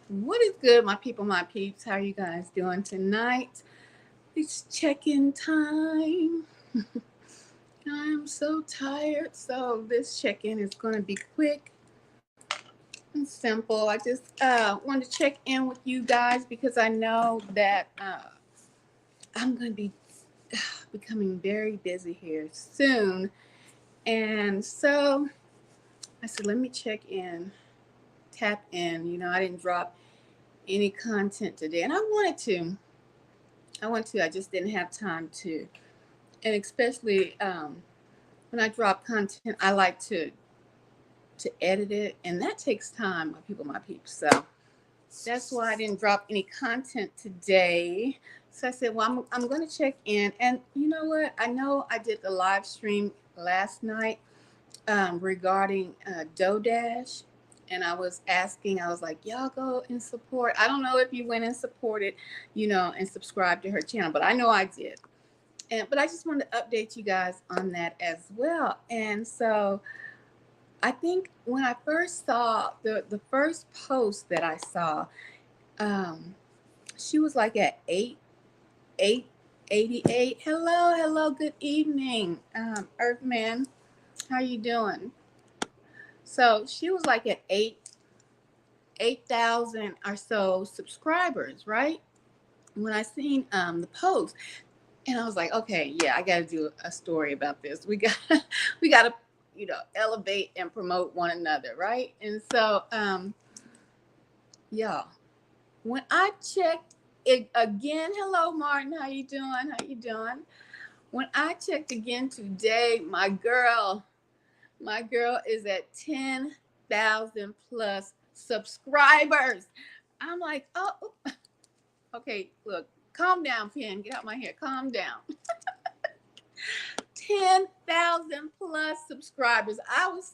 What is good, my people, my peeps? How are you guys doing tonight? It's check-in time. I'm so tired, so this check-in is going to be quick and simple. I just wanted to check in with you guys because I know that I'm going to be becoming very busy here soon. And so I said, let me check in, tap in. I didn't drop any content today, and I wanted to. I just didn't have time to. And especially when I drop content, I like to edit it, and that takes time, my people, my peeps. So that's why I didn't drop any content today. So I said, well, I'm going to check in. And you know what? I know I did the live stream last night regarding DoDash. And I was asking, I was like, y'all go and support. I don't know if you went and supported, and subscribed to her channel, but I know I did. But I just wanted to update you guys on that as well. And so I think when I first saw the first post that I saw, she was like at 888. Hello, good evening, Earthman. How you doing? So she was like at 8,000 or so subscribers, right? When I seen the post, and I was like, okay, yeah, I got to do a story about this. We got to elevate and promote one another, right? And so, y'all, when I checked it again, hello, Martin, how you doing? When I checked again today, my girl is at 10,000 plus subscribers. I'm like, oh, okay, look, calm down, Pen. Get out my hair. Calm down. 10,000 plus subscribers. I was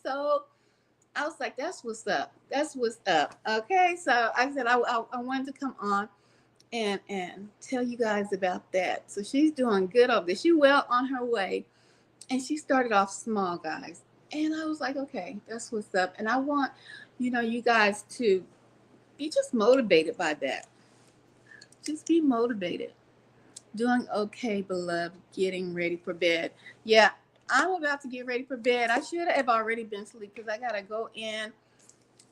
like, that's what's up. Okay, so I said I wanted to come on and tell you guys about that. So she's doing good over there. She's well on her way, and she started off small, guys. And I was like, okay, that's what's up. And I want you guys to be just motivated by that. Just be motivated. Doing okay, beloved. Getting ready for bed. Yeah, I'm about to get ready for bed. I should have already been asleep because I gotta go in.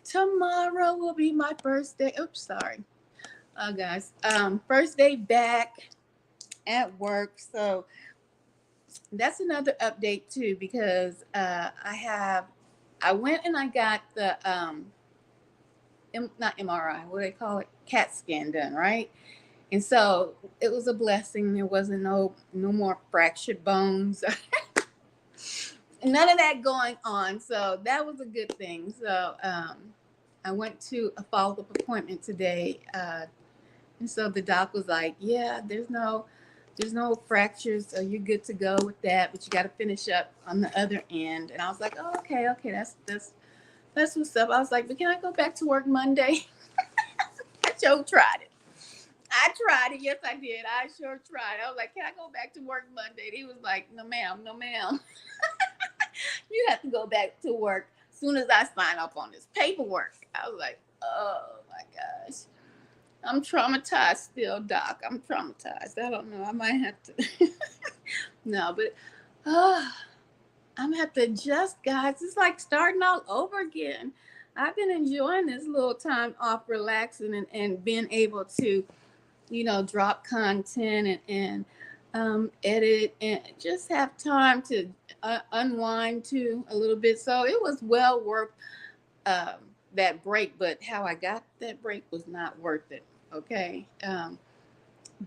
Tomorrow will be my first day. Oops, sorry, guys. First day back at work. So that's another update too, because I went and I got the not MRI, what do they call it, CAT scan done, right? And so it was a blessing. There wasn't no more fractured bones, none of that going on. So that was a good thing. So I went to a follow-up appointment today, and so the doc was like, "Yeah, there's no fractures, so you're good to go with that, but you got to finish up on the other end." And I was like, "Oh, okay, that's what's up." I was like, "But can I go back to work Monday?" I sure tried it. Yes, I did. I sure tried. I was like, "Can I go back to work Monday?" And he was like, "No, ma'am. You have to go back to work as soon as I sign up on this paperwork." I was like, "Oh my gosh." I'm traumatized still, Doc. I'm traumatized. I don't know. I might have to. No, but I'm gonna have to adjust, guys. It's like starting all over again. I've been enjoying this little time off, relaxing, and being able to, drop content and edit and just have time to unwind too a little bit. So it was well worth that break, but how I got that break was not worth it. Okay.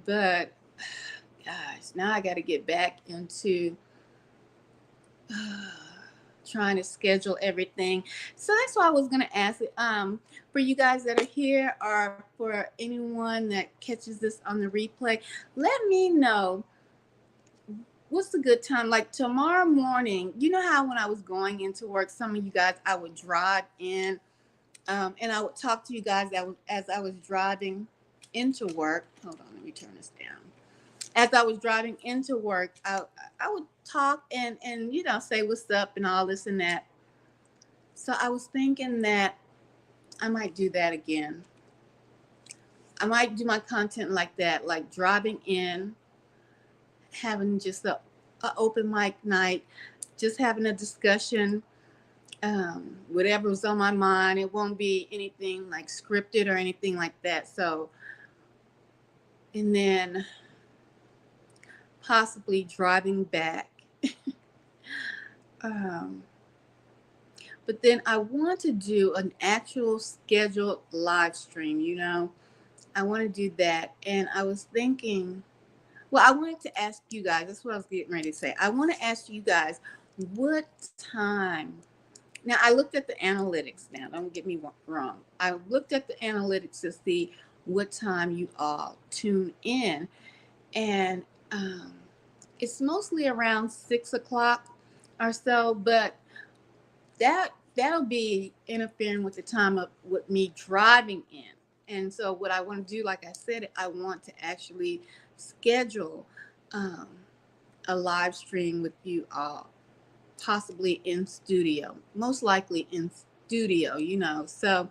But gosh, now I got to get back into trying to schedule everything. So that's why I was going to ask it. For you guys that are here, or for anyone that catches this on the replay, let me know what's a good time. Like tomorrow morning, you know how when I was going into work, some of you guys, I would drive in, and I would talk to you guys as I was driving into work. Hold on, let me turn this down. as I was driving into work, I would talk and say what's up and all this and that. So I was thinking that I might do that again. I might do my content like that, like driving in, having just a open mic night, just having a discussion, whatever was on my mind. It won't be anything like scripted or anything like that. So, and then possibly driving back. um, but then I want to do an actual scheduled live stream. I want to do that. And I was thinking, well, I wanted to ask you guys, that's what I was getting ready to say. I want to ask you guys, what time? Now, I looked at the analytics now. Don't get me wrong. I looked at the analytics to see what time you all tune in. And it's mostly around 6 o'clock or so, but that'll be interfering with the time of with me driving in. And so what I want to do, like I said, I want to actually schedule um, a live stream with you all, possibly in studio, most likely in studio. So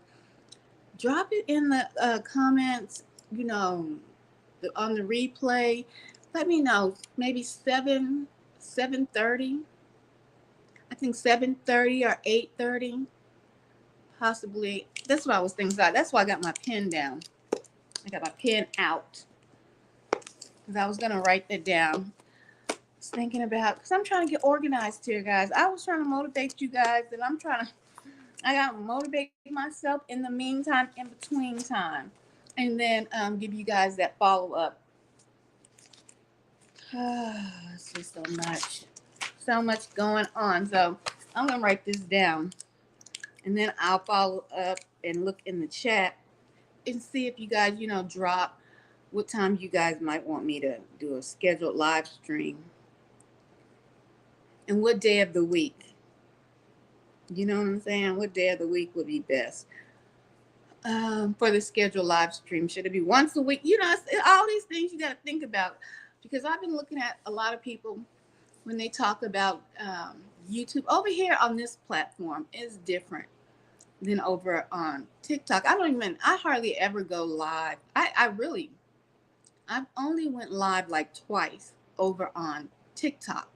drop it in the comments, on the replay. Let me know, maybe 7:30. I think 7:30 or 8:30, possibly. That's what I was thinking about. That's why I got my pen down. I got my pen out because I was gonna write that down. I was thinking about, because I'm trying to get organized here, guys. I was trying to motivate you guys, and I got to motivate myself in the meantime, in between time, and then give you guys that follow up. Let's see, so much going on. So I'm gonna write this down, and then I'll follow up and look in the chat and see if you guys, drop what time you guys might want me to do a scheduled live stream and what day of the week. You know what I'm saying? What day of the week would be best for the scheduled live stream? Should it be once a week? All these things you got to think about, because I've been looking at a lot of people when they talk about YouTube. Over here on this platform is different than over on TikTok. I hardly ever go live. I've only went live like twice over on TikTok.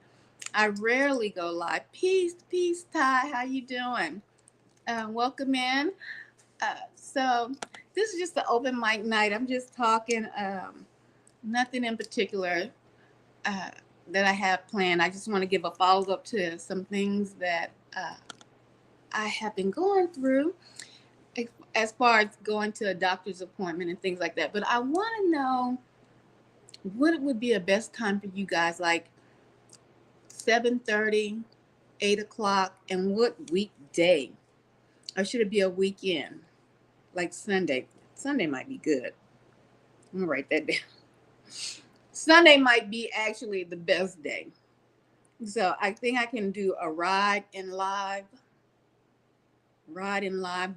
I rarely go live. Peace, Ty. How you doing? Welcome in. So this is just an open mic night. I'm just talking, nothing in particular that I have planned. I just want to give a follow up to some things that I have been going through, as far as going to a doctor's appointment and things like that. But I want to know what would be a best time for you guys, like 7:30, 8 o'clock, and what weekday? Or should it be a weekend, like Sunday? Sunday might be good. I'm going to write that down. Sunday might be actually the best day. So I think I can do a ride in live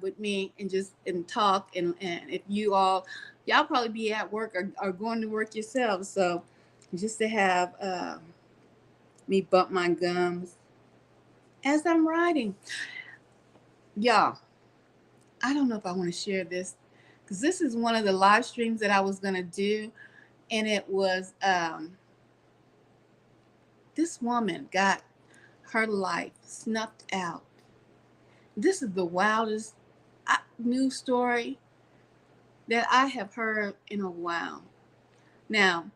with me and talk. And if y'all probably be at work or going to work yourselves. So just to have me bump my gums as I'm riding. Y'all, I don't know if I want to share this, because this is one of the live streams that I was going to do. And it was, this woman got her life snuffed out. This is the wildest news story that I have heard in a while. Now,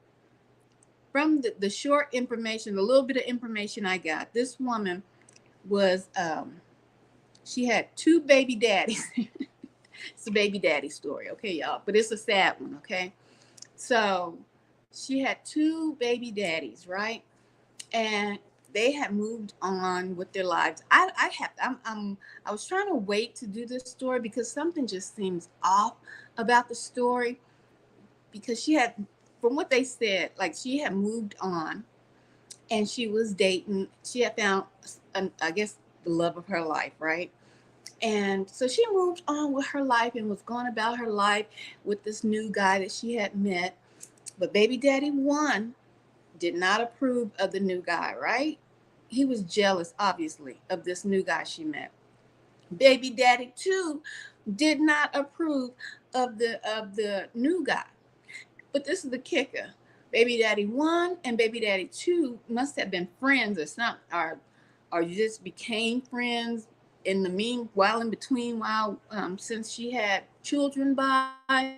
from the short information, the little bit of information I got, this woman was, she had 2 baby daddies. It's a baby daddy story, okay, y'all? But it's a sad one, okay? So she had 2 baby daddies, right? And they had moved on with their lives. I was trying to wait to do this story because something just seems off about the story. Because she had, from what they said, like she had moved on, and she was dating. She had found, I guess, the love of her life, right? And so she moved on with her life and was going about her life with this new guy that she had met. But baby daddy 1 did not approve of the new guy, right? He was jealous, obviously, of this new guy she met. Baby daddy 2 did not approve of the new guy. But this is the kicker. Baby daddy 1 and baby daddy 2 must have been friends or something, or just became friends in the meanwhile, in between, while since she had children by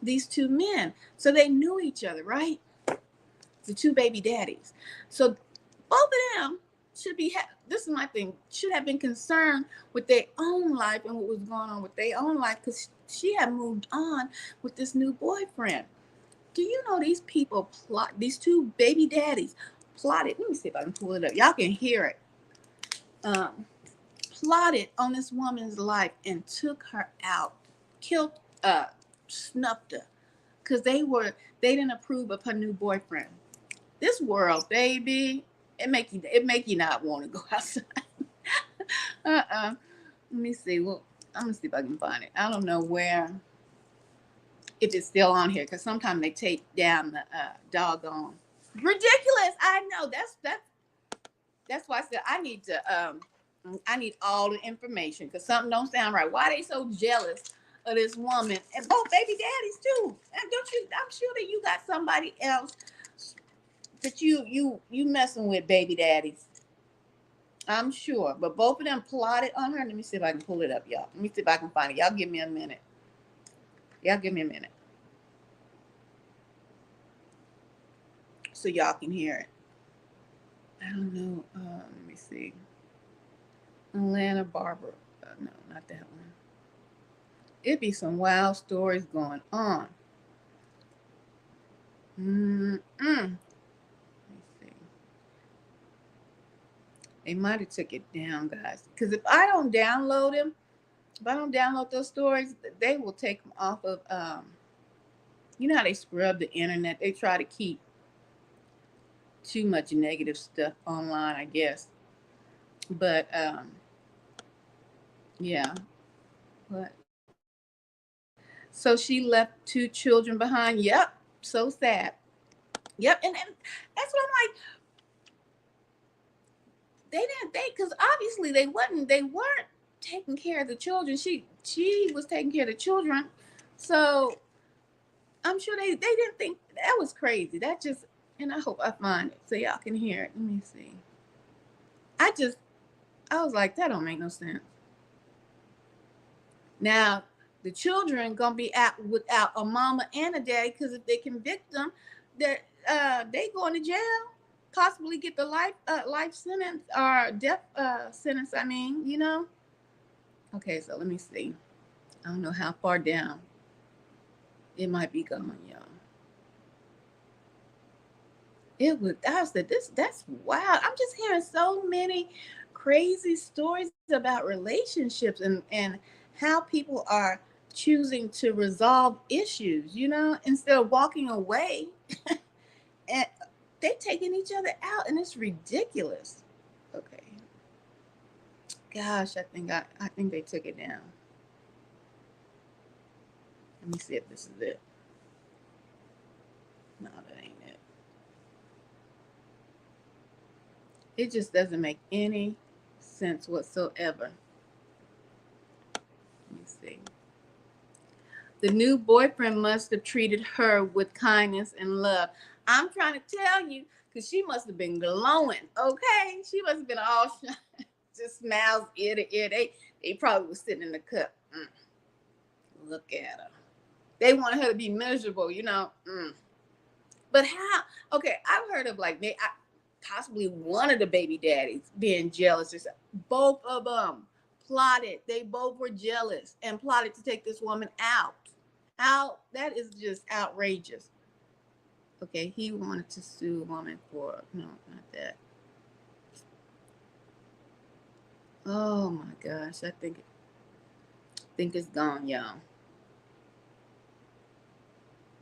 these 2 men. So they knew each other, right? The 2 baby daddies. So both of them should be, this is my thing, should have been concerned with their own life and what was going on with their own life, because she had moved on with this new boyfriend. Do you know these people plot, these 2 baby daddies plotted? Let me see if I can pull it up. Y'all can hear it. Um, Plotted on this woman's life and took her out, killed, snuffed her, because they didn't approve of her new boyfriend. This world, baby, it make you not want to go outside. Let me see. Well, I'm gonna see if I can find it. I don't know where, if it's still on here, because sometimes they take down the doggone ridiculous. I know that's why I said I need all the information, because something don't sound right. Why they so jealous of this woman and both baby daddies too? And don't you? I'm sure that you got somebody else that you messing with, baby daddies. I'm sure, but both of them plotted on her. Let me see if I can pull it up, y'all. Let me see if I can find it. Y'all give me a minute. Y'all give me a minute, so y'all can hear it. I don't know. Let me see. Atlanta Barbara. No, not that one. It'd be some wild stories going on. Let me see. They might have took it down, guys. Because if I don't download them, if I don't download those stories, they will take them off of. You know how they scrub the internet? They try to keep too much negative stuff online, I guess. But yeah. But so she left 2 children behind. Yep. So sad. Yep. And that's what I'm like. Because obviously they weren't taking care of the children. She was taking care of the children. So I'm sure they didn't think that was crazy. That just, and I hope I find it so y'all can hear it. Let me see. I was like, that don't make no sense. Now, the children gonna be out without a mama and a daddy, because if they convict them, they going to jail, possibly get the life sentence or death sentence. I mean, Okay, so let me see. I don't know how far down it might be going, y'all. I said, that's wild. I'm just hearing so many crazy stories about relationships and how people are choosing to resolve issues, instead of walking away. And they taking each other out, and it's ridiculous. Okay. Gosh, I think they took it down. Let me see if this is it. No, that ain't it. It just doesn't make any sense whatsoever. Let me see. The new boyfriend must have treated her with kindness and love. I'm trying to tell you, because she must have been glowing, okay? She must have been all just smiles ear to ear. They probably was sitting in the cup. Look at her. They wanted her to be miserable, But how? Okay, I've heard of possibly one of the baby daddies being jealous or something. Both of them plotted. They both were jealous and plotted to take this woman out. How? That is just outrageous. Okay, he wanted to sue a woman for, no, not that. Oh my gosh, I think it's gone, y'all.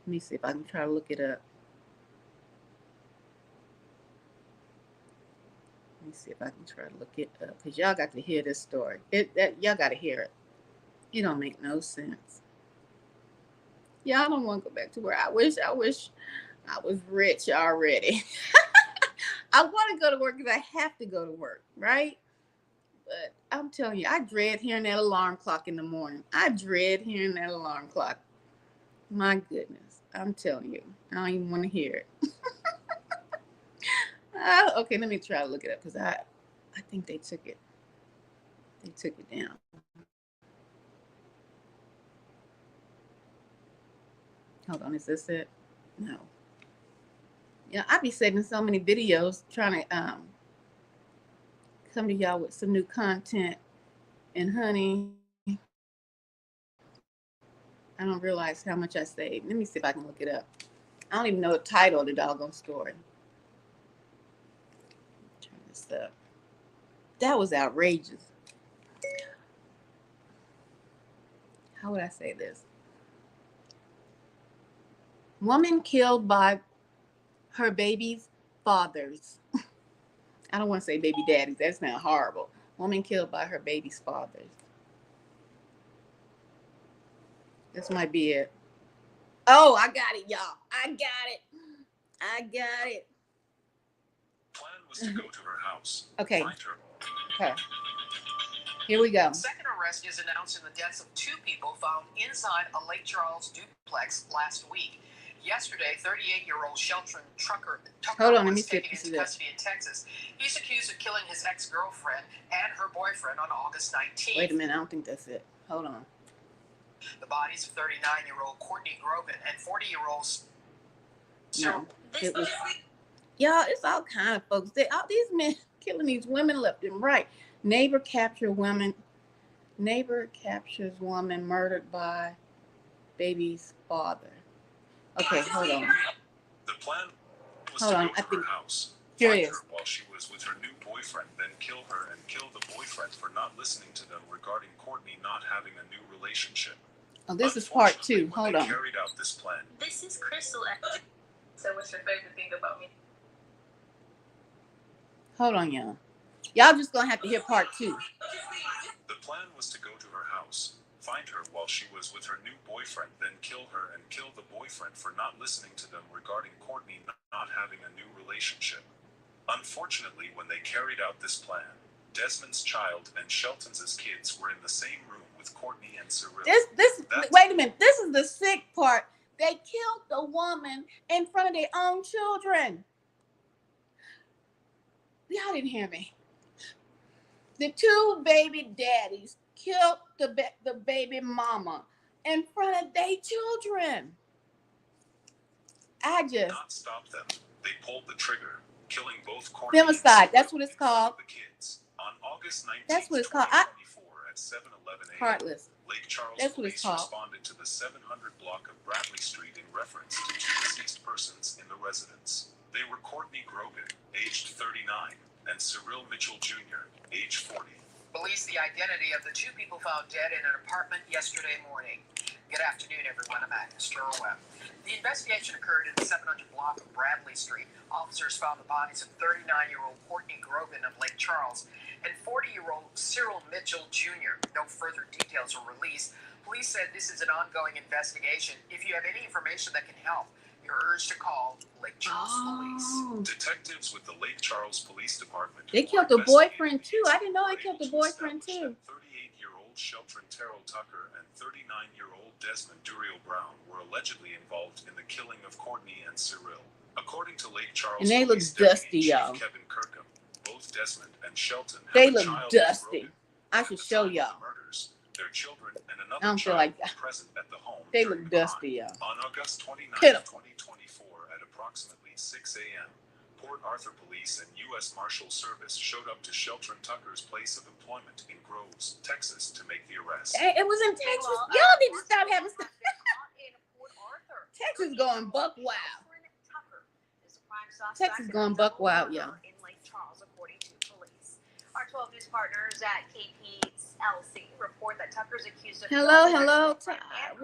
Let me see if I can try to look it up. Let me see if I can try to look it up, because y'all got to hear this story. Y'all got to hear it. It don't make no sense. Y'all don't want to go back to where I wish I was rich already. I want to go to work because I have to go to work, right? But I'm telling you, I dread hearing that alarm clock in the morning. I dread hearing that alarm clock. My goodness. I'm telling you, I don't even want to hear it. Okay, let me try to look it up because I think they took it. They took it down. Hold on, is this it? No. Yeah, I be saving so many videos trying to come to y'all with some new content. And honey, I don't realize how much I saved. Let me see if I can look it up. I don't even know the title of the doggone story. Turn this up. That was outrageous. How would I say this? Woman killed by her baby's fathers. I don't want to say baby daddies. That sounds horrible. Woman killed by her baby's fathers. This might be it. Oh, I got it, y'all. I got it. Plan was to go to her house. Okay. Find her. Okay. Here we go. Second arrest is announced in the deaths of two people found inside a Lake Charles duplex last week. Yesterday, 38-year-old Shelton Tucker was taken into custody in Texas. He's accused of killing his ex-girlfriend and her boyfriend on August 19th. Wait a minute, I don't think that's it. Hold on. The bodies of 39-year-old Courtney Grogan and 40-year-old No, it was, y'all, it's all kind of folks. All these men killing these women left and right. Neighbor captures woman murdered by baby's father. Okay, hold on. The plan was Hold to on, go to her house. Here it Find is. her while she was with her new boyfriend, then kill her and kill the boyfriend for not listening to them regarding Courtney not having a new relationship. Oh, this is part 2. When Hold they on. carried out this plan. This is Crystal. So what's your favorite thing about me? Hold on, y'all. Y'all just gonna have to hear part 2. The plan was to go to her house, find her while she was with her new boyfriend, then kill her and kill the boyfriend for not listening to them regarding Courtney not having a new relationship. Unfortunately, when they carried out this plan, Desmond's child and Shelton's kids were in the same room with Courtney and Cyril. Wait a minute. This is the sick part. They killed the woman in front of their own children. Y'all didn't hear me. The two baby daddies killed the baby mama in front of their children. Not stop them. They pulled the trigger, killing both Courtney femicide. That's what it's called. The kids on August 19th. That's what it's called. 2024 at 7:11 a.m. Heartless. Lake Charles That's what police it's called. Responded to the 700 block of Bradley Street in reference to two deceased persons in the residence. They were Courtney Grogan, aged 39, and Cyril Mitchell Jr., aged 40. Police the identity of the two people found dead in an apartment yesterday morning. Good afternoon, everyone. I'm Agnes Webb. The investigation occurred in the 700 block of Bradley Street. Officers found the bodies of 39-year-old Courtney Grogan of Lake Charles and 40-year-old Cyril Mitchell Jr. No further details were released. Police said this is an ongoing investigation. If you have any information that can help, you're urged to call Lake Charles Police. Detectives with the Lake Charles Police Department. They killed the boyfriend too. I didn't know they killed the boyfriend too. 38-year-old Shelton Terrell Tucker and 39-year-old Desmond Duriel Brown were allegedly involved in the killing of Courtney and Cyril. According to Lake Charles, and they look Police dusty, Chief y'all. Kevin Kirkham, both Desmond and Shelton they have a look child dusty. I At should the show time of y'all. the murders, their children and I another don't feel child like were present at the home. they during look the dusty, crime. y'all. On August 29, Pitiful. 2024, at approximately 6 a.m., Port Arthur Police and U.S. Marshal Service showed up to Shelton Tucker's place of employment in Groves, Texas, to make the arrest. Hey, it was in Texas. Y'all need to stop having stuff. Texas going buck wild. Texas going buck wild, y'all. In Lake Charles, according to police. Our 12 news partners at KPLC report that Tucker's accused of Hello.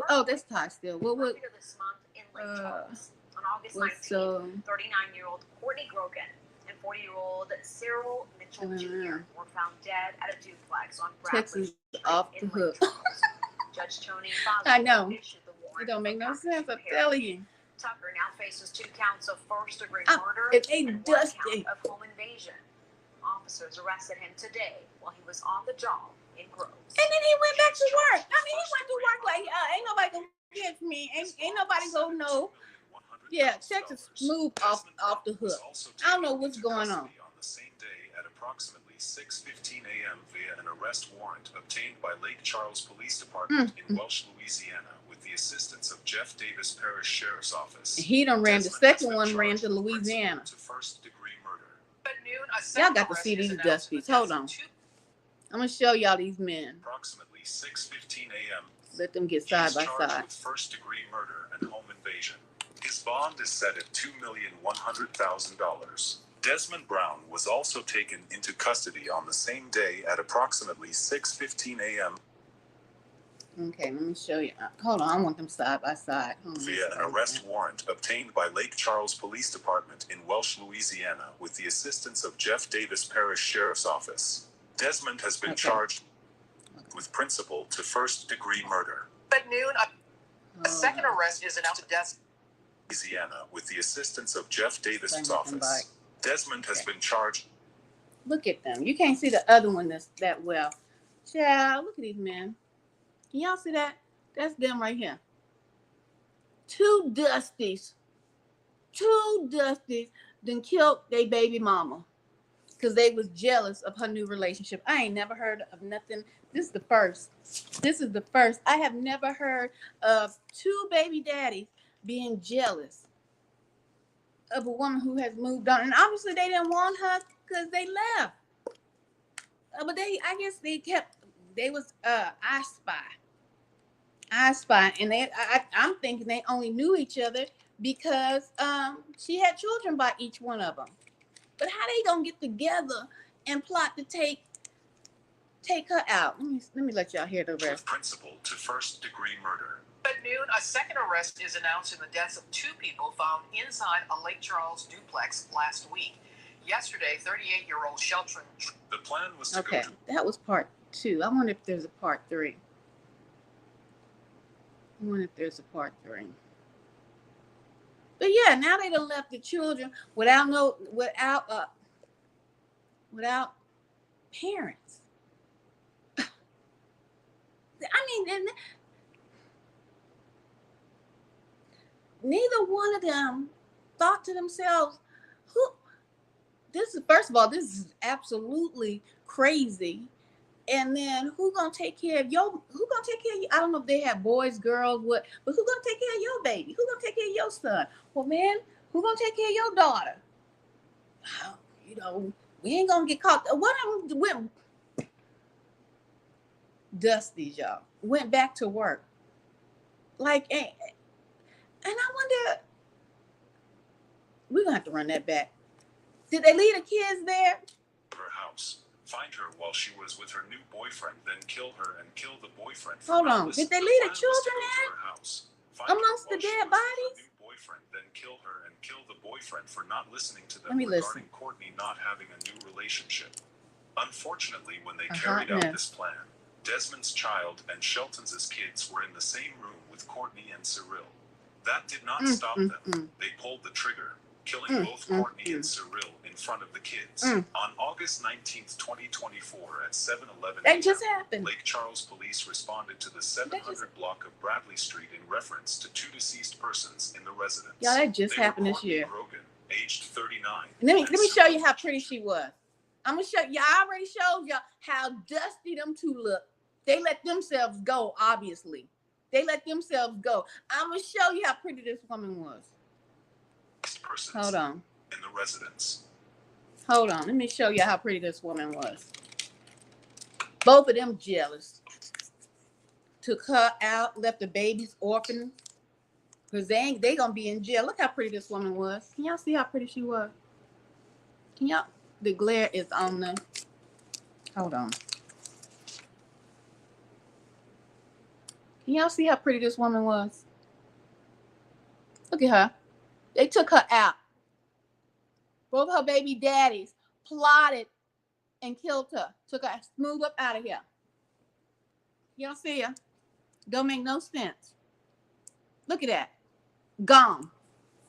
Oh, that's Ty still. What? Earlier this month in Lake Charles. On August 19th, 39-year-old Courtney Grogan and 40-year-old Cyril Mitchell Jr. were found dead at a duplex on Bradley Texas Street off the in hook. Lake Charles. Judge Tony I know. issued the warrant. It don't make no for sense. I'm Tucker's telling you. Tucker now faces 2 counts of first-degree murder If they and 1 dusty. count of home invasion. Officers arrested him today while he was on the job in Groves. And then he went back to work. I mean, he went to work like, ain't nobody gonna get me. Ain't nobody gonna know. Yeah, Texas moved off the hook. I don't know what's going on. On the same day at approximately 6:15 a.m. via an arrest warrant obtained by Lake Charles Police Department in Welsh, Louisiana, with the assistance of Jeff Davis Parish Sheriff's Office. He done ran. The second one ran to Louisiana. To first-degree murder. At noon, Y'all got to see these dusties. Hold on. I'm gonna show y'all these men. Approximately 6:15 a.m. Let them get side by side. With first-degree murder and home invasion. His bond is set at $2,100,000. Desmond Brown was also taken into custody on the same day at approximately 6:15 a.m. Okay, let me show you. Hold on, I want them side by side. Via an arrest warrant obtained by Lake Charles Police Department in Welsh, Louisiana, with the assistance of Jeff Davis Parish Sheriff's Office. Desmond has been charged with principal to first-degree murder. At noon, a second arrest is announced at Louisiana, with the assistance of Jeff Davis' office. Desmond has been charged. Look at them. You can't see the other one that well. Child, look at these men. Can y'all see that? That's them right here. 2 dusties. 2 dusties then killed their baby mama because they was jealous of her new relationship. I ain't never heard of nothing. This is the first. I have never heard of 2 baby daddies being jealous of a woman who has moved on. And obviously they didn't want her because they left. But I guess they was I Spy. And I'm thinking they only knew each other because she had children by each one of them. But how they gonna get together and plot to take her out? Let me let y'all hear the rest. Principal to first-degree murder. At noon, a second arrest is announced in the deaths of 2 people found inside a Lake Charles duplex last week. Yesterday, 38-year-old Shelton. The plan was to go to... that was part 2. I wonder if there's a part 3. But yeah, now they done left the children without parents. I mean, neither one of them thought to themselves, first of all, this is absolutely crazy. And then who gonna take care of you? I don't know if they have boys, girls, what, but who gonna take care of your baby? Who gonna take care of your son? Well, man, who gonna take care of your daughter? We ain't gonna get caught. What went Dusty, y'all, went back to work. And I wonder, we're gonna have to run that back. Did they leave the kids there? Her house. Find her while she was with her new boyfriend, then kill her and kill the boyfriend. Hold on. Did they leave the children there? Amongst the dead bodies? New boyfriend, then kill her and kill the boyfriend for not listening to them regarding listen. Courtney not having a new relationship. Unfortunately, when they carried out this plan, Desmond's child and Shelton's kids were in the same room with Courtney and Cyril. That did not stop them. They pulled the trigger, killing both Courtney and Cyril in front of the kids. On August 19th, 2024 at 7:11 that just happened. Lake Charles police responded to the 700 block of Bradley Street in reference to 2 deceased persons in the residence. Yeah, that just happened this year. Grogan, aged 39. Let me show you how pretty she was. I'm gonna show you. I already showed y'all how dusty them 2 look. They let themselves go, obviously. They let themselves go. I'm gonna show you how pretty this woman was. Hold on. In the residence. Hold on. Let me show you how pretty this woman was. Both of them jealous. Took her out, left the babies orphaned. Because they gonna be in jail. Look how pretty this woman was. Can y'all see how pretty she was? Can y'all? The glare is on the. Hold on. Can y'all see how pretty this woman was? Look at her. They took her out. Both her baby daddies plotted and killed her. Took her smooth up out of here. Y'all see her? Don't make no sense. Look at that. Gone.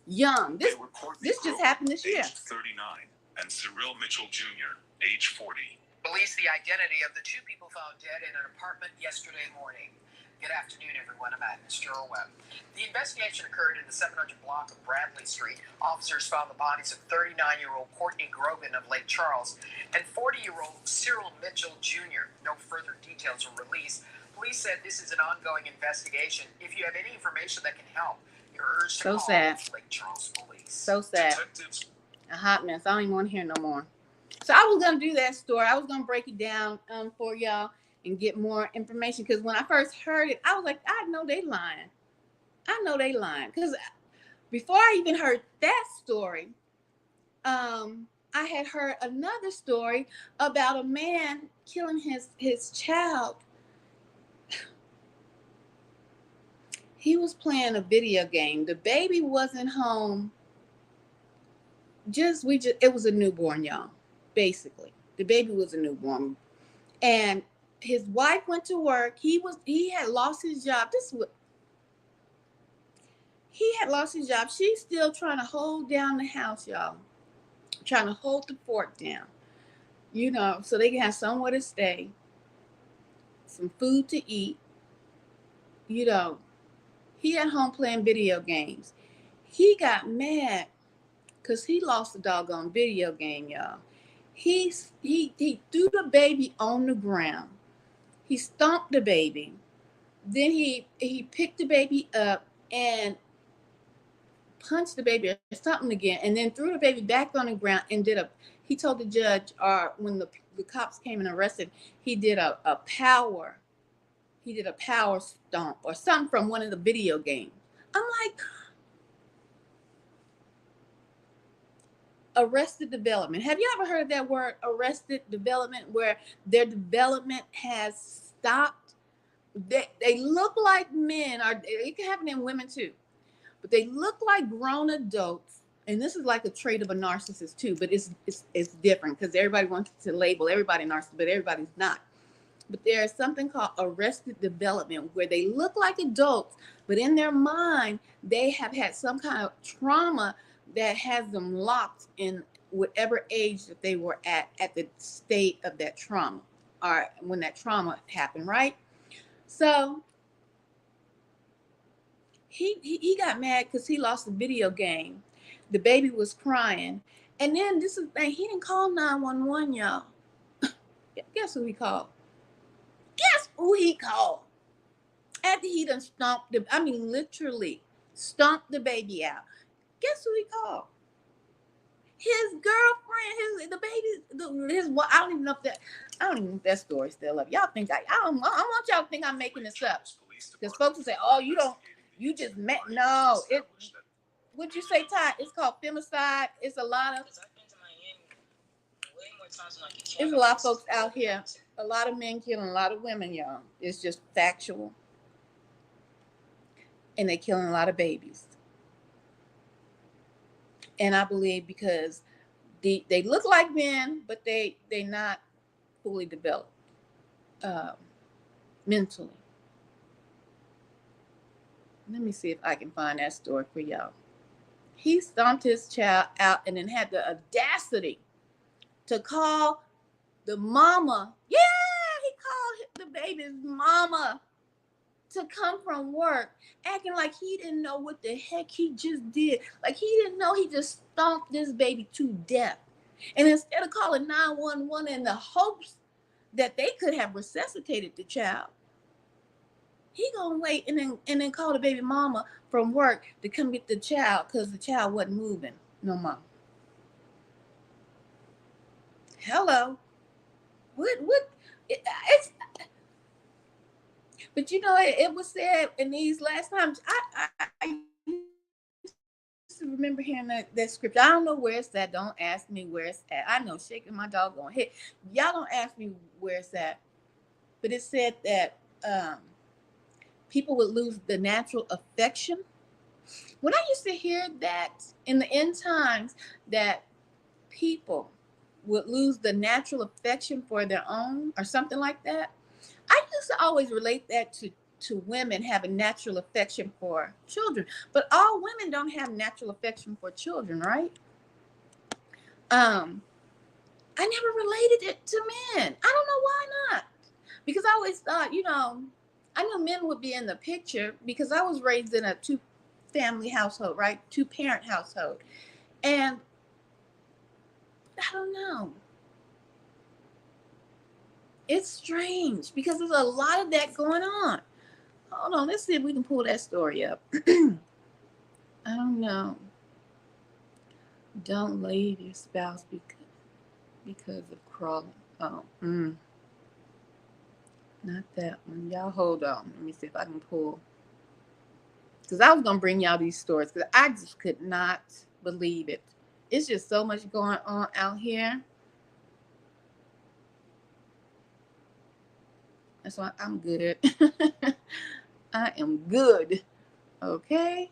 young. They were Courtney This just Grogan, happened this year. Age 39, and Cyril Mitchell Jr., age 40. Released the identity of the two people found dead in an apartment yesterday morning. Good afternoon, everyone. I'm at Mr. Webb. The investigation occurred in the 700 block of Bradley Street. Officers found the bodies of 39-year-old Courtney Grogan of Lake Charles and 40-year-old Cyril Mitchell Jr. No further details were released. Police said this is an ongoing investigation. If you have any information that can help, you're urged to call Lake Charles Police. So sad. Detectives. A hot mess. I don't even want to hear no more. So I was gonna do that story. I was gonna break it down for y'all and get more information, because when I first heard it, I was like, I know they lying. I know they lying. Because before I even heard that story, I had heard another story about a man killing his child. He was playing a video game. The baby wasn't home. It was a newborn, y'all. Basically, the baby was a newborn, and his wife went to work. He had lost his job. He had lost his job. She's still trying to hold down the house, y'all. Trying to hold the fort down, so they can have somewhere to stay, some food to eat. He at home playing video games. He got mad because he lost the doggone video game, y'all. He threw the baby on the ground. He stomped the baby. Then he picked the baby up and punched the baby or something again, and then threw the baby back on the ground and he told the judge, or when the cops came and arrested, he did a power stomp or something from one of the video games. I'm like, arrested development. Have you ever heard of that word, arrested development, where their development has stopped? They look like men, or it can happen in women too, but they look like grown adults. And this is like a trait of a narcissist too, but it's different, because everybody wants to label everybody narcissist, but everybody's not. But there's something called arrested development, where they look like adults, but in their mind, they have had some kind of trauma that has them locked in whatever age that they were at the state of that trauma, or when that trauma happened, right? So he got mad because he lost the video game. The baby was crying. And then this is the thing, he didn't call 911, y'all. Guess who he called? After he done literally stomped the baby out. Guess who he called? His girlfriend, I don't even know if that story's still up. Y'all think I want y'all to think I'm making this up. Because folks will say, oh, you just met. No, what'd you say, Todd? It's called femicide. It's a lot of folks out here. A lot of men killing a lot of women, y'all. It's just factual. And they're killing a lot of babies. And I believe because they look like men, but they're not fully developed mentally. Let me see if I can find that story for y'all. He stomped his child out and then had the audacity to call the mama. Yeah, he called the baby's mama to come from work, acting like he didn't know what the heck he just did. Like he didn't know he just stomped this baby to death. And instead of calling 911 in the hopes that they could have resuscitated the child, he gonna wait and then call the baby mama from work to come get the child because the child wasn't moving no more. Hello. But it was said in these last times. I used to remember hearing that scripture. I don't know where it's at. Don't ask me where it's at. I know, shaking my doggone head. Y'all don't ask me where it's at. But it said that people would lose the natural affection. When I used to hear that in the end times, that people would lose the natural affection for their own or something like that, I used to always relate that to women having natural affection for children, but all women don't have natural affection for children, right? I never related it to men. I don't know why not. Because I always thought, I knew men would be in the picture because I was raised in a two-family household, right? Two-parent household. And I don't know. It's strange because there's a lot of that going on. Hold on, let's see if we can pull that story up. I don't know. Don't leave your spouse because of crawling. Oh, not that one. Y'all hold on. Let me see if I can pull. Because I was going to bring y'all these stories because I just could not believe it. It's just so much going on out here. That's why I'm good. I am good. Okay.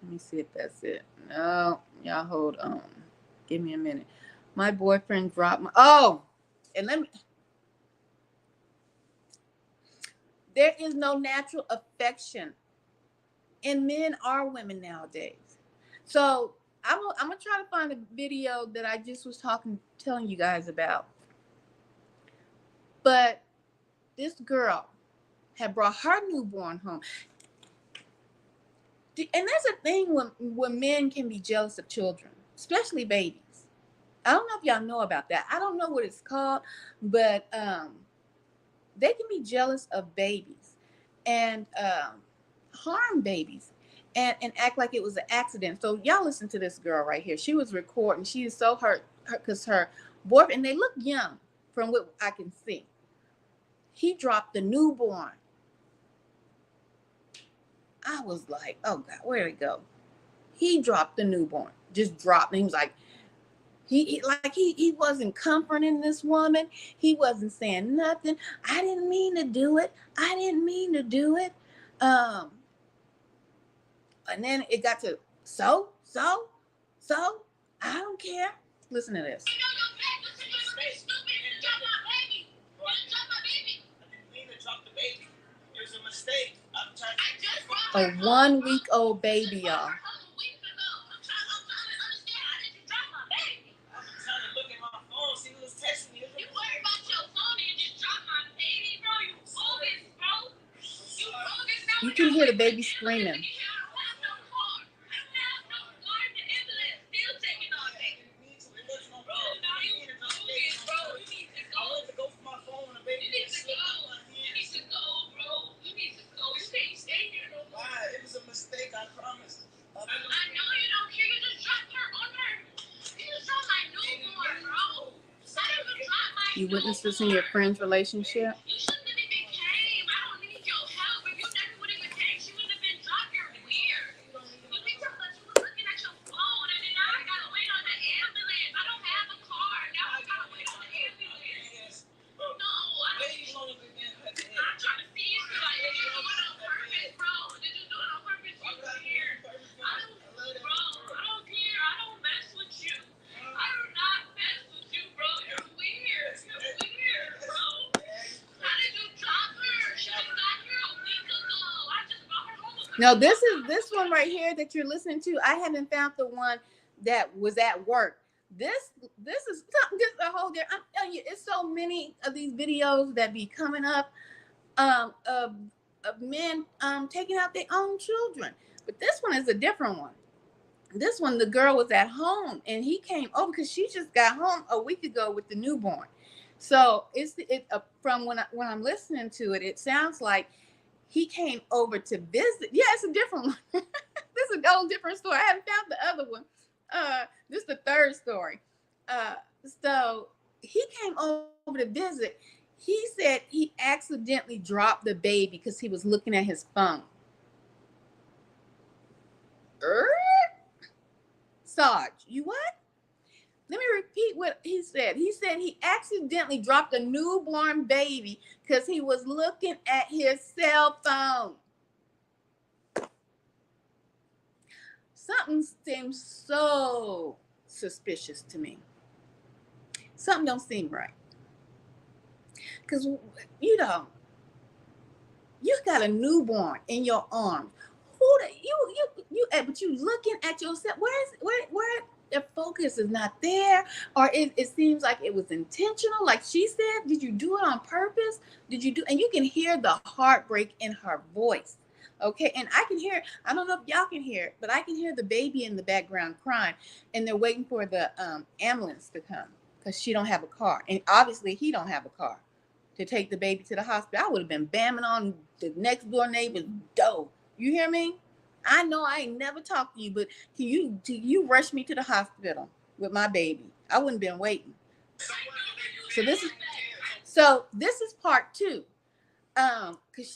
Let me see if that's it. No, y'all hold on. Give me a minute. My boyfriend dropped my. Oh, and there is no natural affection in men or women nowadays. So I'm gonna try to find a video that I just was telling you guys about. But this girl had brought her newborn home. And that's a thing when men can be jealous of children, especially babies. I don't know if y'all know about that. I don't know what it's called, but they can be jealous of babies and harm babies and act like it was an accident. So y'all listen to this girl right here. She was recording. She is so hurt because her boyfriend, and they look young from what I can see. He dropped the newborn. I was like, oh God, where'd it go? He dropped the newborn. Just dropped. And he was like, he wasn't comforting this woman. He wasn't saying nothing. I didn't mean to do it. I didn't mean to do it. And then it got to so. I don't care. Listen to this. A 1-week-old baby, y'all. You can hear the baby screaming. You witnessed this in your friend's relationship? No, this one right here that you're listening to. I haven't found the one that was at work. This is just a whole different. I'm telling you, it's so many of these videos that be coming up of men taking out their own children. But this one is a different one. This one, the girl was at home and he came over because she just got home a week ago with the newborn. So from when I'm listening to it, it sounds like he came over to visit. Yeah, it's a different one. This is a whole different story. I haven't found the other one. This is the third story. So he came over to visit. He said he accidentally dropped the baby because he was looking at his phone. Sarge, you what? Let me repeat what he said. He said he accidentally dropped a newborn baby because he was looking at his cell phone. Something seems so suspicious to me. Something don't seem right. Because, you know, you got a newborn in your arms. Who the, but you looking at yourself. Where the focus is not there, or it seems like it was intentional. Like she said, did you do it on purpose? Did you do? And you can hear the heartbreak in her voice. Okay, and I can hear. I don't know if y'all can hear it, but I can hear the baby in the background crying, and they're waiting for the ambulance to come because she don't have a car, and obviously he don't have a car to take the baby to the hospital. I would have been bamming on the next door neighbor's door. You hear me? I know I ain't never talked to you, but can you rush me to the hospital with my baby? I wouldn't have been waiting. So this is part two. Because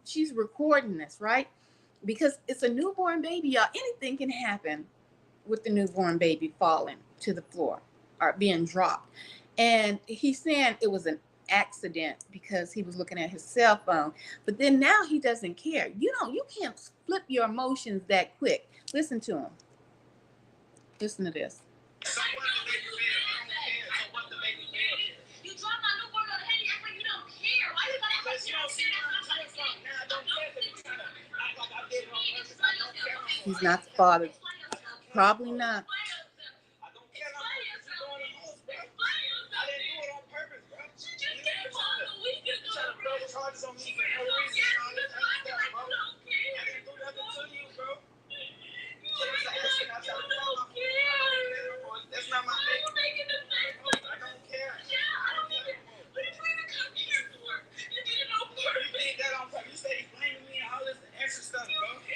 she's recording this, right? Because it's a newborn baby, y'all. Anything can happen with the newborn baby falling to the floor or being dropped. And he's saying it was an accident because he was looking at his cell phone. But then now he doesn't care. You can't flip your emotions that quick. Listen to him. Listen to this. He's not the father. Probably not.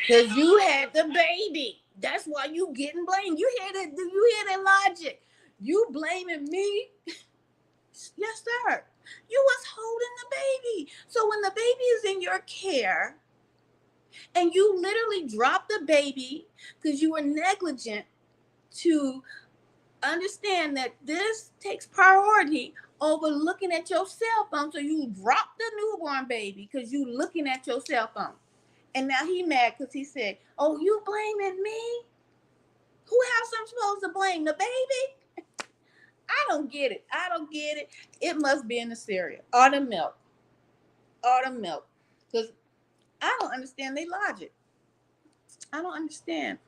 Because you had the baby. That's why you getting blamed. You hear that logic. You blaming me? Yes, sir. You was holding the baby. So when the baby is in your care and you literally drop the baby because you were negligent to understand that this takes priority over looking at your cell phone. So you drop the newborn baby because you looking at your cell phone. And now he mad because he said, oh, you blaming me? Who else I'm supposed to blame? The baby? I don't get it. It must be in the cereal or the milk. Because I don't understand their logic. I don't understand.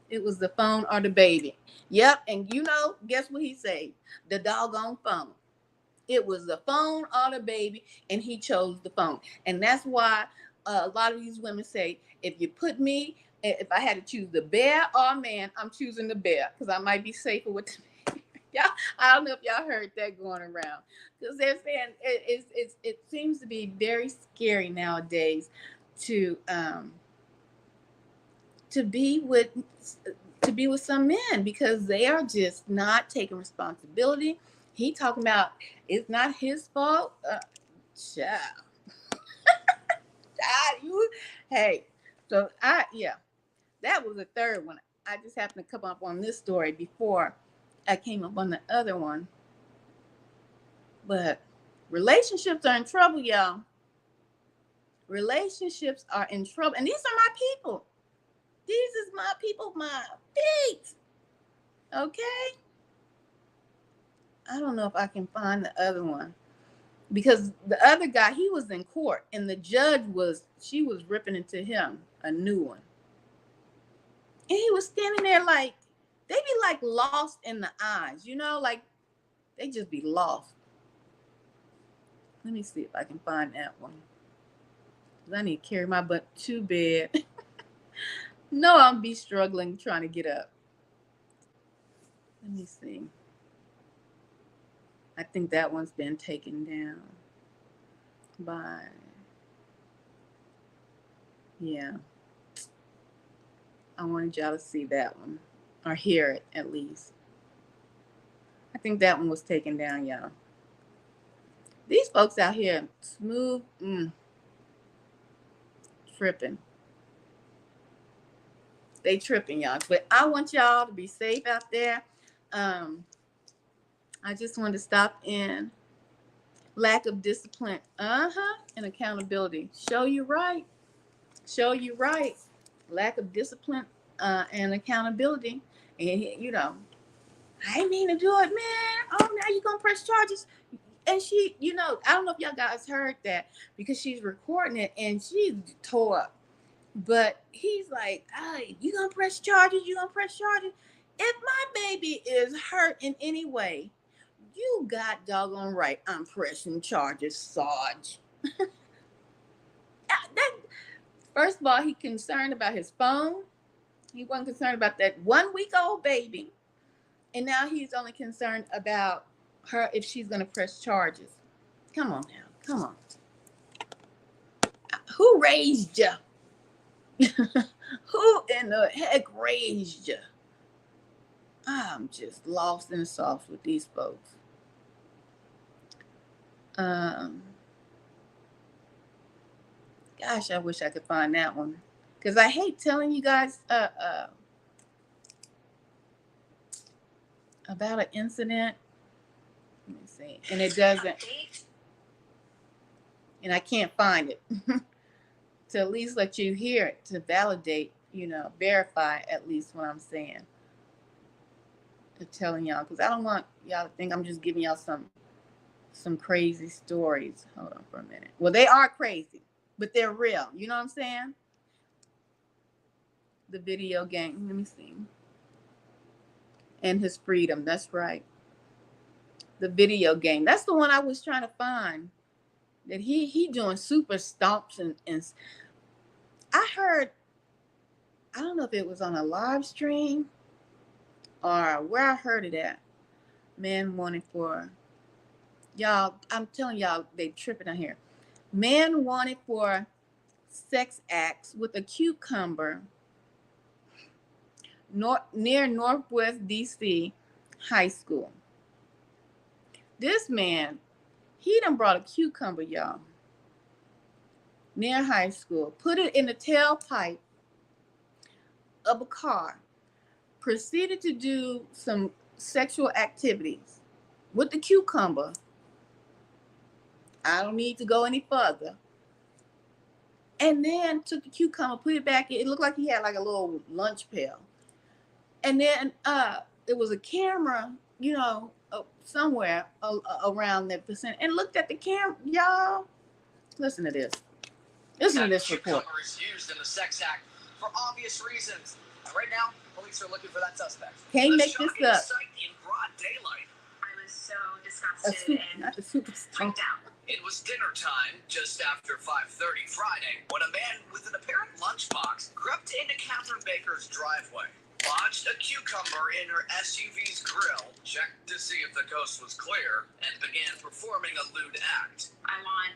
It was the phone or the baby. Yep. And guess what he said? The doggone phone. It was the phone or the baby, and he chose the phone. And that's why a lot of these women say, if I had to choose the bear or man, I'm choosing the bear because I might be safer with the y'all. I don't know if y'all heard that going around because they're saying it seems to be very scary nowadays to be with some men because they are just not taking responsibility. He talking about it's not his fault. Child. Hey. So that was the third one. I just happened to come up on this story before I came up on the other one. But relationships are in trouble, y'all. Relationships are in trouble. And these are my people. These is my people, my feet. Okay? I don't know if I can find the other one. Because the other guy, he was in court. And the judge she was ripping into him a new one. And he was standing there like, they be like lost in the eyes. Like they just be lost. Let me see if I can find that one. I need to carry my butt to bed. No, I'll be struggling trying to get up. Let me see. I think that one's been taken down by, yeah. I wanted y'all to see that one or hear it at least. I think that one was taken down, y'all. These folks out here, smooth, tripping. They tripping, y'all. But I want y'all to be safe out there. I just wanted to stop in. Lack of discipline, and accountability. Show you right. Lack of discipline and accountability. And I didn't mean to do it, man. Oh, now you gonna press charges. And she, I don't know if y'all guys heard that because she's recording it and she's tore up. But he's like, hey, you gonna press charges? You gonna press charges? If my baby is hurt in any way, you got doggone right. I'm pressing charges, Sarge. First of all, he concerned about his phone. He wasn't concerned about that 1 week old baby. And now he's only concerned about her if she's going to press charges. Come on now. Come on. Who raised you? Who in the heck raised you? I'm just lost in the sauce with these folks. Gosh, I wish I could find that one. Because I hate telling you guys about an incident. Let me see. And it doesn't. And I can't find it. To at least let you hear it. To validate, verify at least what I'm saying. To telling y'all. Because I don't want y'all to think I'm just giving y'all some crazy stories. Hold on for a minute. Well, they are crazy. But they're real. You know what I'm saying? The video game. Let me see. And his freedom. That's right. The video game. That's the one I was trying to find. That he doing super stomps and I heard, I don't know if it was on a live stream or where I heard it at. Man wanted for, y'all, I'm telling y'all, they tripping out here. Man wanted for sex acts with a cucumber near Northwest DC High School. This man, he done brought a cucumber, y'all, near high school, put it in the tailpipe of a car, proceeded to do some sexual activities with the cucumber. I don't need to go any further. And then took the cucumber, put it back. It looked like he had like a little lunch pail. And then it was a camera, somewhere around that percent. And looked at the camera, y'all. Listen to this. Listen to this report. Cucumber is used in the sex act for obvious reasons. Right now, police are looking for that suspect. Can't make this up. Sight in broad daylight. I was so disgusted Not the super freaked out. It was dinner time just after 5:30 Friday when a man with an apparent lunchbox crept into Catherine Baker's driveway, lodged a cucumber in her SUV's grill, checked to see if the coast was clear, and began performing a lewd act. I want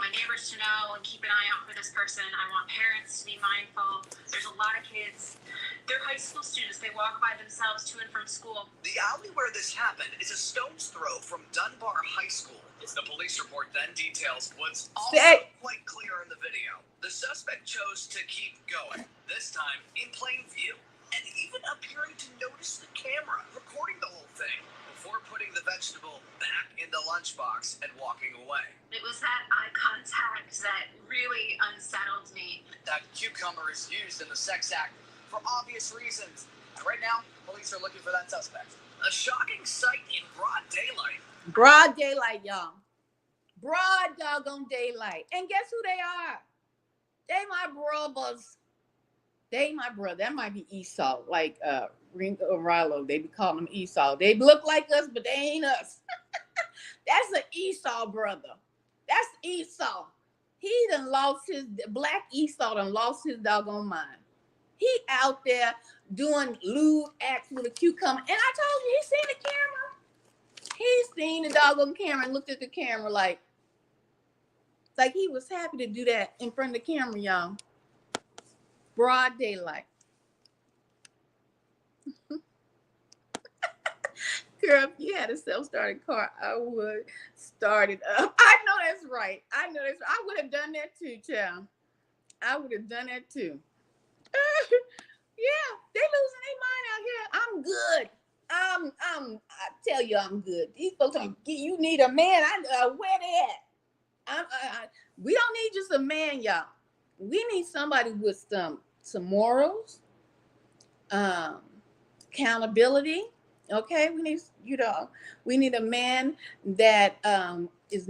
my neighbors to know and keep an eye out for this person. I want parents to be mindful. There's a lot of kids. They're high school students. They walk by themselves to and from school. The alley where this happened is a stone's throw from Dunbar High School. The police report then details what's also quite clear in the video. The suspect chose to keep going, this time in plain view, and even appearing to notice the camera, recording the whole thing, before putting the vegetable back in the lunchbox and walking away. It was that eye contact that really unsettled me. That cucumber is used in the sex act for obvious reasons. And right now, police are looking for that suspect. A shocking sight in broad daylight. Broad daylight, y'all. Broad doggone daylight. And guess who they are? They my brothers. They my brother. That might be Esau, like Ringo or Rilo. They be calling them Esau. They look like us, but they ain't us. That's an Esau brother. That's Esau. He done lost his, black Esau done lost his doggone mind. He out there doing lewd acts with a cucumber. And I told you, he seen the camera. He seen the doggone camera and looked at the camera like he was happy to do that in front of the camera, y'all. Broad daylight. Girl, if you had a self-starting car, I would start it up. I know that's right. I would have done that too, child. I would have done that too. Yeah, they losing their mind out here. I'm good. I tell you, I'm good. These folks don't get, you need a man. Where they at? We don't need just a man, y'all. We need somebody with some morals, accountability, Okay, we need a man that does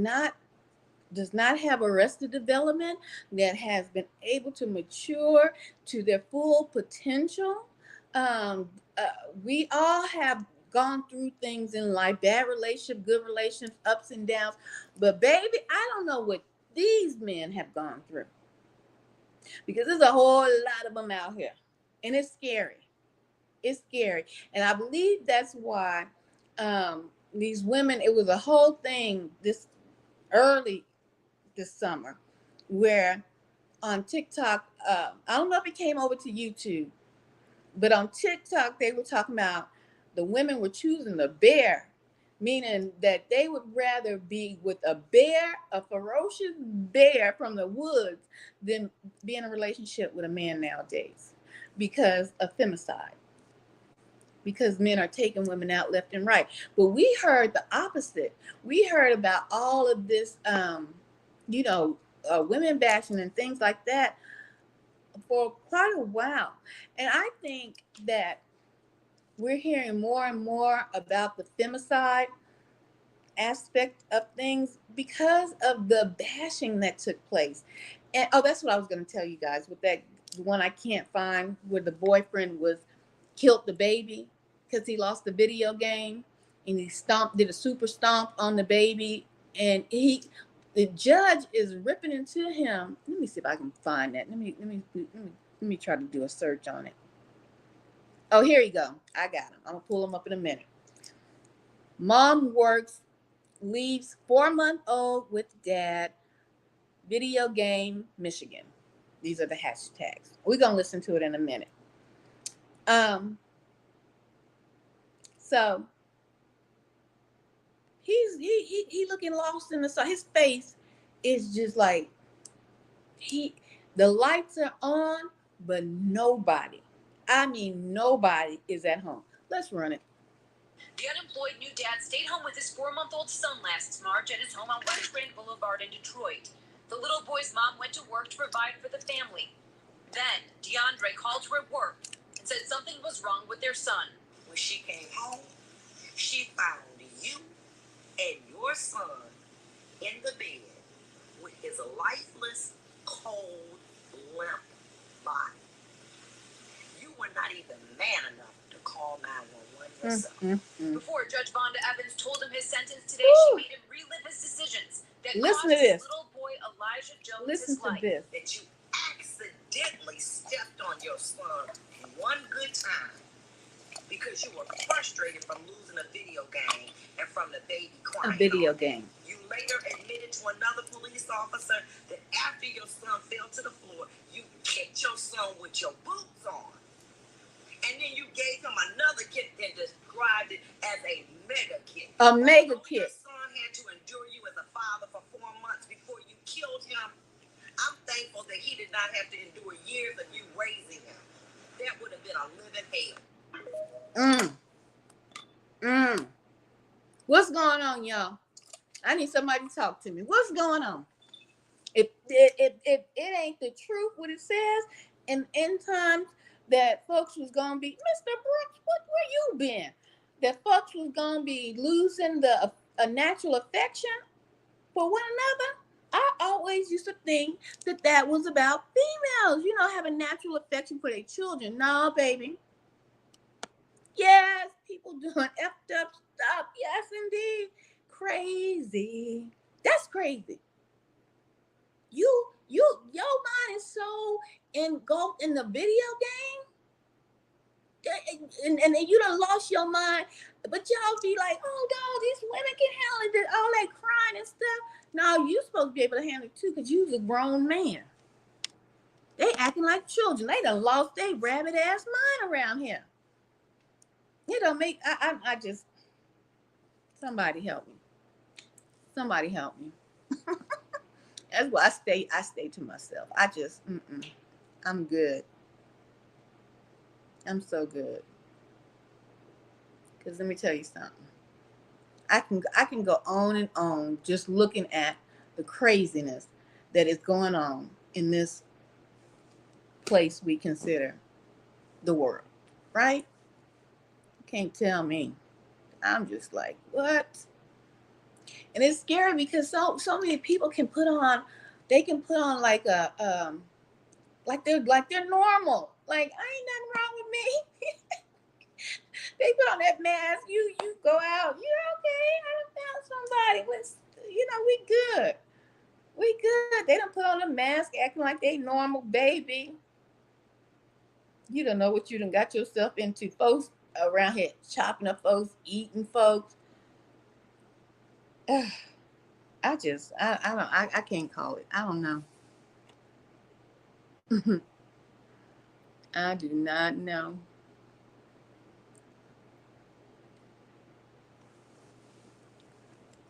not have arrested development, that has been able to mature to their full potential. Um, uh, we all have gone through things in life, bad relationship, good relationships, ups and downs. But baby, I don't know what these men have gone through, because there's a whole lot of them out here, and it's scary. It's scary, and I believe that's why these women. It was a whole thing this early this summer, where on TikTok, I don't know if it came over to YouTube, but on TikTok they were talking about the women were choosing the bear, meaning that they would rather be with a bear, a ferocious bear from the woods, than be in a relationship with a man nowadays, because of femicide, because men are taking women out left and right. But we heard the opposite. We heard about all of this, you know, women bashing and things like that for quite a while. And I think that we're hearing more and more about the femicide aspect of things because of the bashing that took place. And oh, that's what I was going to tell you guys with that one I can't find, where the boyfriend was killed the baby because he lost the video game, and he did a super stomp on the baby, and the judge is ripping into him. Let me see if I can find that. Let me try to do a search on it. Oh, here you go. I got him. I'm gonna pull him up in a minute. Mom works, leaves 4-month-old with dad. Video game, Michigan. These are the hashtags. We're gonna listen to it in a minute. So he looking lost in the sun. His face is just like the lights are on, but nobody, I mean nobody is at home. Let's run it. The unemployed new dad stayed home with his 4-month-old son last March at his home on West Grand Boulevard in Detroit. The little boy's mom went to work to provide for the family. Then DeAndre called her at work and said something was wrong with their son. When she came home, she found you and your son in the bed with his lifeless, cold, limp body. You were not even man enough to call 911 yourself. Before Judge Vonda Evans told him his sentence today, she made him relive his decisions that Listen cost to this. his little boy Elijah Jones Listen his to life. this. That you accidentally stepped on your son one good time because you were frustrated from losing a video game and from the baby crying. A video game. You later admitted to another police officer that after your son fell to the floor, you kicked your son with your boots on. And then you gave him another kick and described it as a mega kick. A mega kick. Your son had to endure you as a father for 4 months before you killed him. I'm thankful that he did not have to endure years of you raising him. That would have been a living hell. What's going on, y'all? I need somebody to talk to me. What's going on? If it ain't the truth, what it says, and in times that folks was gonna be, Mr. Brooks, where you been? That folks was gonna be losing a natural affection for one another. I always used to think that was about females, having natural affection for their children. No, baby. Yes, people doing effed up stuff. Yes, indeed. Crazy. That's crazy. Your mind is so engulfed in the video game, and you done lost your mind. But y'all be like, oh no, these women can handle it, all that crying and stuff. No, you supposed to be able to handle it too, because you's a grown man. They acting like children. They done lost their rabbit ass mind around here. It don't make I just, somebody help me. Somebody help me. That's why I stay to myself. I just I'm good. I'm so good. Cause let me tell you something. I can go on and on just looking at the craziness that is going on in this place we consider the world. Right? You can't tell me I'm just like, what? And it's scary because so many people can put on, they can put on like they're normal. Like I ain't nothing wrong with me. They put on that mask. You go out. You're okay. I done found somebody. We good. We good. They don't put on a mask acting like they normal baby. You don't know what you done got yourself into. Folks around here chopping up folks, eating folks. I can't call it. I don't know. I do not know.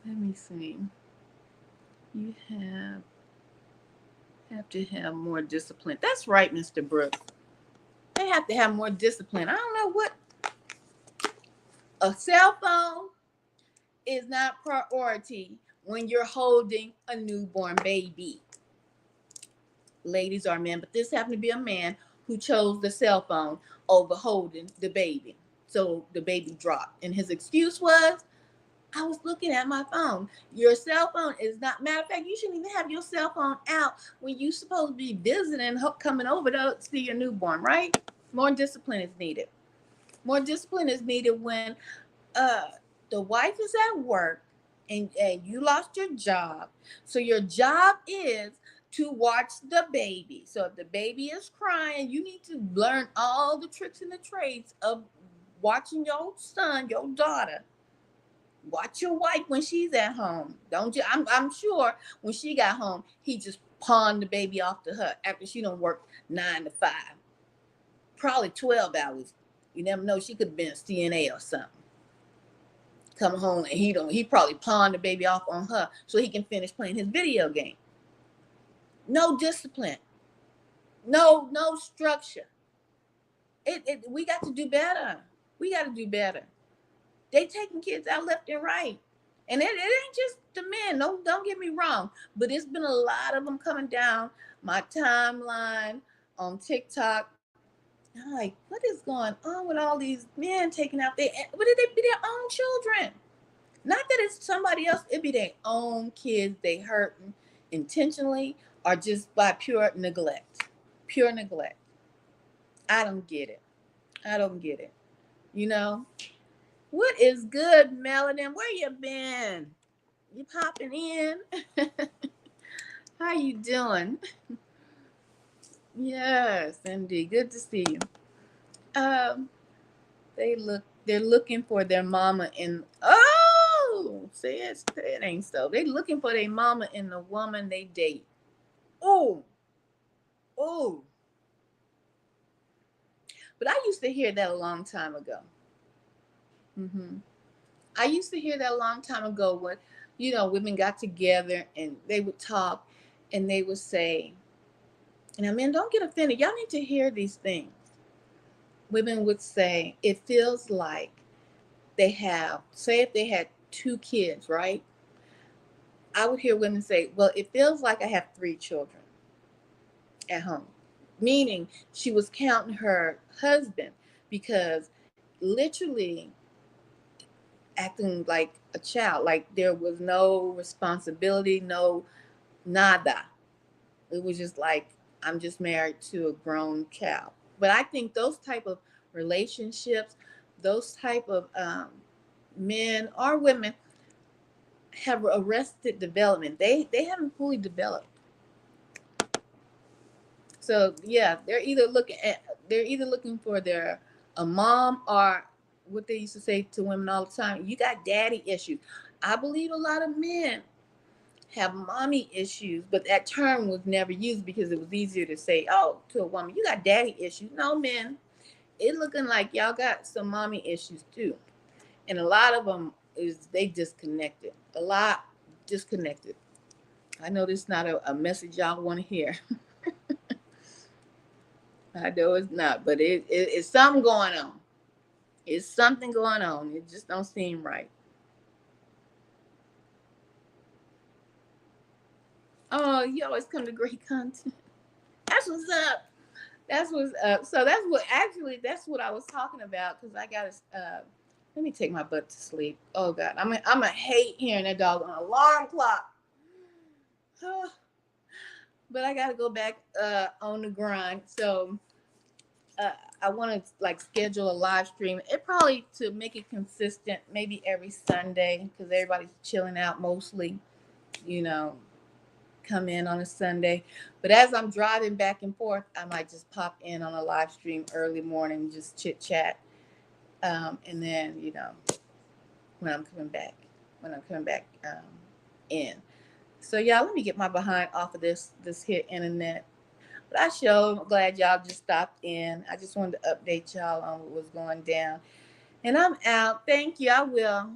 Let me see. You have to have more discipline. That's right, Mr. Brooks. They have to have more discipline. I don't know what a cell phone is not priority when you're holding a newborn baby. Ladies or men, but this happened to be a man who chose the cell phone over holding the baby. So the baby dropped. And his excuse was, I was looking at my phone. Your cell phone is not, matter of fact, you shouldn't even have your cell phone out when you're supposed to be visiting, coming over to see your newborn, right? More discipline is needed. More discipline is needed when uh the wife is at work and you lost your job. So your job is to watch the baby. So if the baby is crying, you need to learn all the tricks and the trades of watching your son, your daughter. Watch your wife when she's at home. Don't you? I'm sure when she got home, he just pawned the baby off to her after she don't work 9 to 5, probably 12 hours. You never know. She could have been a CNA or something. Come home and he probably pawned the baby off on her so he can finish playing his video game. No discipline, no structure. We got to do better. We got to do better. They taking kids out left and right. And it ain't just the men. Don't get me wrong. But it's been a lot of them coming down my timeline on TikTok. I'm like, what is going on with all these men taking out what did they be their own children? Not that it's somebody else, it be their own kids they hurting intentionally or just by pure neglect. Pure neglect. I don't get it. I don't get it. You know? What is good, Melanin? Where you been? You popping in? How you doing? Yes, indeed. Good to see you. They're looking for their mama in say it ain't so. They looking for their mama in the woman they date. Oh, oh. But I used to hear that a long time ago. I used to hear that a long time ago when, women got together and they would talk and they would say, and I mean, don't get offended. Y'all need to hear these things. Women would say, it feels like say if they had 2 kids, right? I would hear women say, well, it feels like I have 3 children at home. Meaning she was counting her husband because literally acting like a child, like there was no responsibility, no nada. It was just like, I'm just married to a grown child. But I think those type of relationships, those type of men or women have arrested development. They haven't fully developed. So yeah, they're either looking for their a mom or what they used to say to women all the time, you got daddy issues. I believe a lot of men have mommy issues, but that term was never used because it was easier to say, oh, to a woman, you got daddy issues. No, men, it looking like y'all got some mommy issues too. And a lot of them is they disconnected. A lot disconnected. I know this is not a message y'all want to hear. I know it's not, but it's something going on. It's something going on. It just don't seem right. Oh, you always come to great content. That's what's up. That's what's up. So that's what I was talking about because I got Let me take my butt to sleep. Oh God, I'm a hate hearing that dog on alarm clock. But I gotta go back on the grind. So I want to like schedule a live stream. It probably to make it consistent, maybe every Sunday because everybody's chilling out mostly. You know, come in on a Sunday. But as I'm driving back and forth, I might just pop in on a live stream early morning, just chit chat, and then when I'm coming back, in. So y'all, let me get my behind off of this here internet. But I sure glad y'all just stopped in. I just wanted to update y'all on what was going down. And I'm out. Thank you. I will.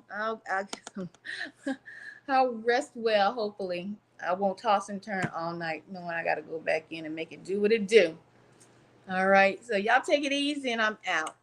I'll rest well, hopefully. I won't toss and turn all night knowing I got to go back in and make it do what it do. All right. So y'all take it easy and I'm out.